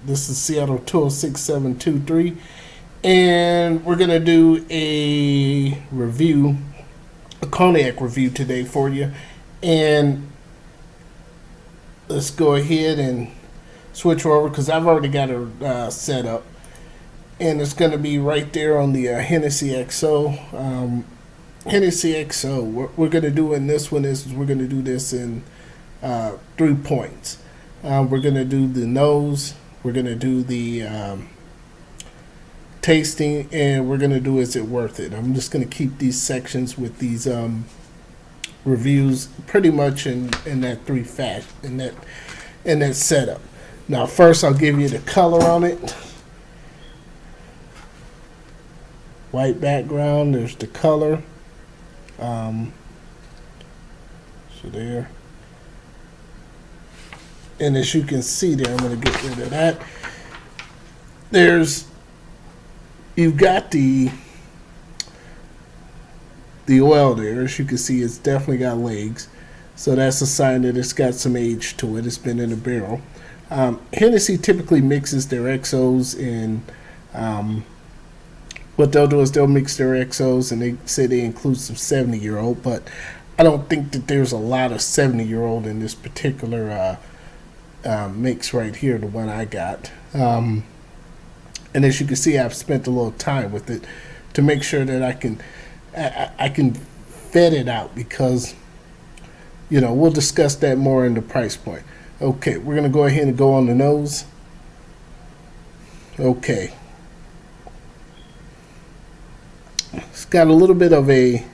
This is Seattle 206723, and we're gonna do a review, a cognac review today for you. And let's go ahead and switch over because I've already got it set up, and it's gonna be right there on the Hennessy XO. Hennessy XO. What we're gonna do in this one is we're gonna do this in 3 points. We're gonna do the nose. We're going to do the tasting, and we're going to do is it worth it. I'm just going to keep these sections with these reviews pretty much in that in that setup. Now, first I'll give you the color on it. White background. There's the color. So there. And as you can see there, I'm going to get rid of that. You've got the oil there. As you can see, it's definitely got legs. So that's a sign that it's got some age to it. It's been in a barrel. Hennessy typically mixes their XOs in. What they'll do is they'll mix their XOs, and they say they include some 70-year-old, but I don't think that there's a lot of 70-year-old in this particular mix right here, the one I got. And as you can see, I've spent a little time with it to make sure that I can vet it out, because we'll discuss that more in the price point. Okay, we're gonna go ahead and go on the nose. Okay, it's got a little bit of it's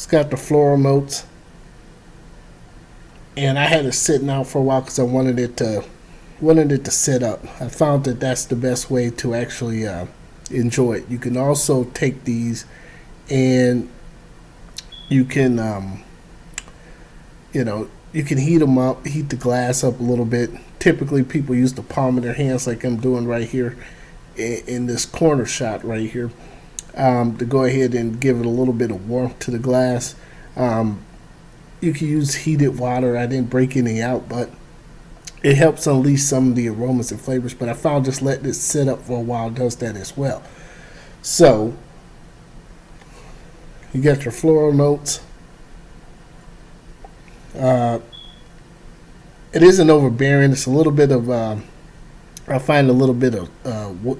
got the floral notes. And I had it sitting out for a while because I wanted it to sit up. I found that that's the best way to actually enjoy it. You can also take these and you can you can heat them up, heat the glass up a little bit. Typically people use the palm of their hands like I'm doing right here in this corner shot right here, to go ahead and give it a little bit of warmth to the glass. You can use heated water. I didn't break any out, but it helps unleash some of the aromas and flavors. But I found just letting it sit up for a while does that as well. So you got your floral notes. It isn't overbearing. It's a little bit of I find a little bit of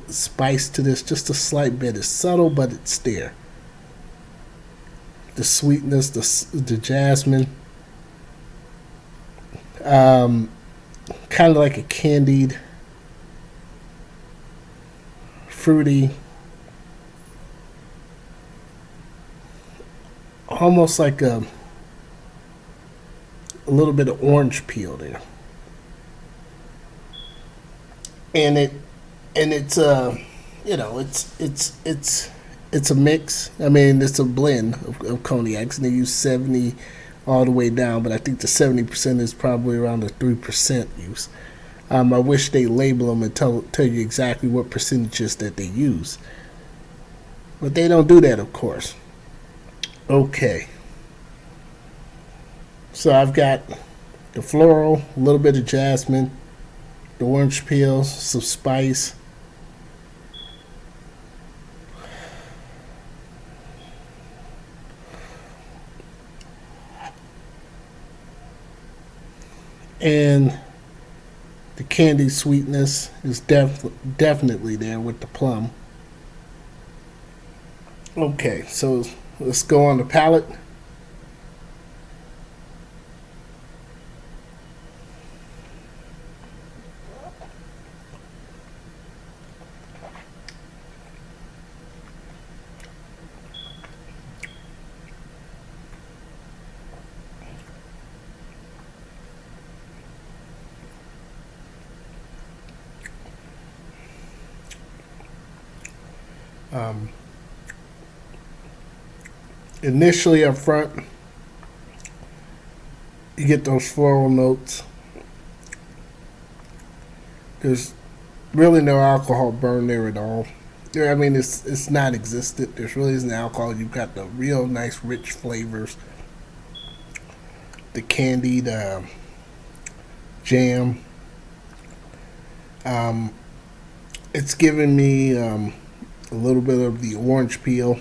spice to this, just a slight bit. It's subtle, but it's there. The sweetness, the jasmine, kind of like a candied, fruity, almost like a little bit of orange peel there, and it's it's a mix. I mean, it's a blend of cognacs, and they use 70 all the way down, but I think the 70% is probably around the 3% use. I wish they label them and tell you exactly what percentages that they use, but they don't do that, of course. Okay, so I've got the floral, a little bit of jasmine, the orange peels, some spice. And the candy sweetness is definitely there with the plum. Okay, so let's go on the palate. Initially up front, you get those floral notes. There's really no alcohol burn there at all. I mean, it's non-existent. There's really isn't alcohol. You've got the real nice, rich flavors. The candied jam. It's giving me a little bit of the orange peel.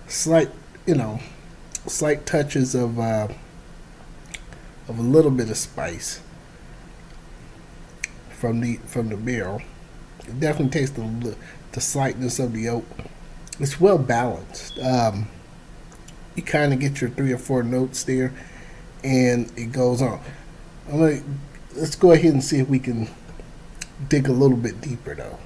Slight, slight touches of a little bit of spice from the barrel. It definitely tastes the slightness of the oak. It's well balanced. You kind of get your 3 or 4 notes there, and it goes on. Let's go ahead and see if we can dig a little bit deeper though.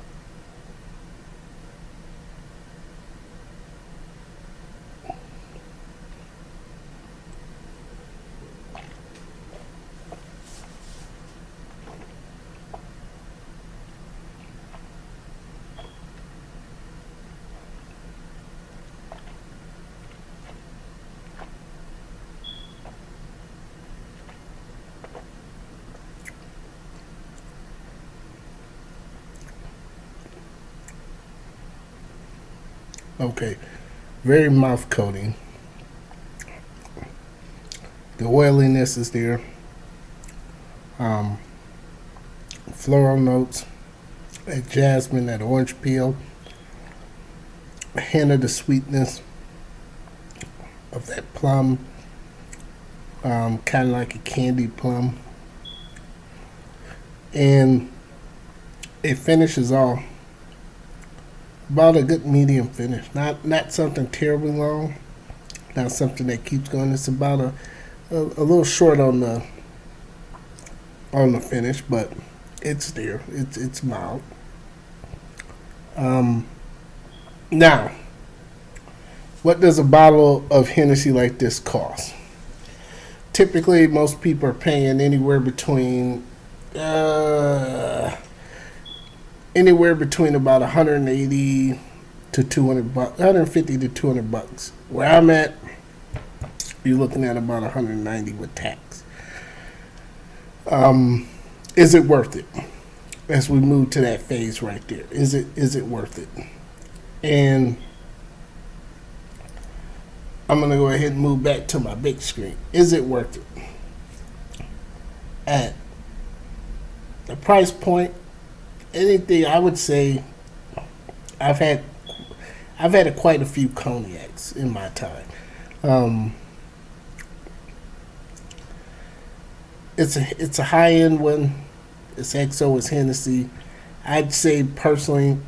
Okay, very mouth coating. The oiliness is there. Floral notes, that jasmine, that orange peel, a hint of the sweetness of that plum, kind of like a candied plum, and it finishes off about a good medium finish. Not something terribly long, not something that keeps going. It's about a little short on the finish, but it's there. It's mild. Now, what does a bottle of Hennessy like this cost? Typically, most people are paying anywhere between about 180 to 200 bucks, 150 to 200 bucks. Where I'm at, you're looking at about 190 with tax. Is it worth it? As we move to that phase right there, is it worth it? And I'm gonna go ahead and move back to my big screen. Is it worth it? At the price point, anything, I would say I've had quite a few cognacs in my time. It's a high end one. It's XO, it's Hennessy. I'd say personally,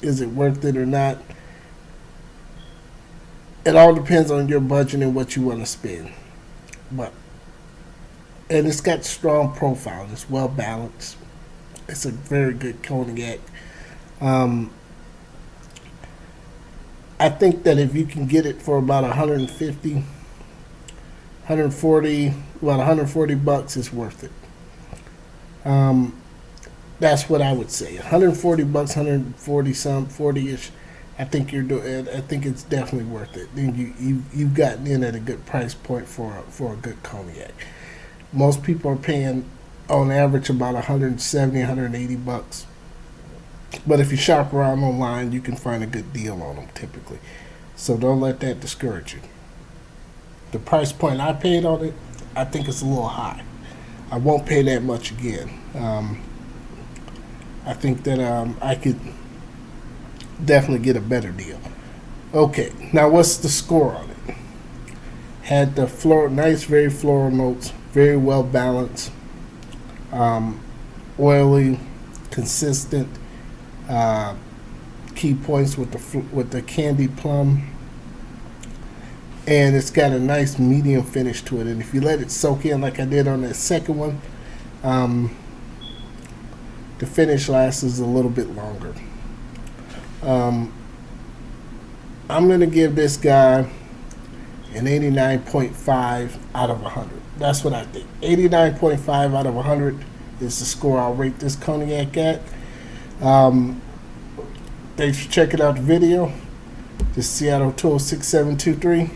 is it worth it or not? It all depends on your budget and what you want to spend. And it's got strong profile. It's well balanced. It's a very good cognac. I think that if you can get it for about 150, 140, about 140 bucks, it's worth it. That's what I would say. 140 bucks, 140 some, 40ish. I think you're doing. I think it's definitely worth it. Then you've gotten in at a good price point for a good cognac. Most people are paying on average about 170, 180 bucks. But if you shop around online, you can find a good deal on them typically. So don't let that discourage you. The price point I paid on it, I think it's a little high. I won't pay that much again. I think that I could definitely get a better deal. Okay, now what's the score on it? Had the nice, very floral notes, very well balanced, oily, consistent. Key points with the candied plum, and it's got a nice medium finish to it. And if you let it soak in like I did on that second one, the finish lasts a little bit longer. I'm gonna give this guy an 89.5 out of 100. That's what I think. 89.5 out of 100 is the score I'll rate this cognac at. Thanks for checking out the video. This is Seattle 206-723.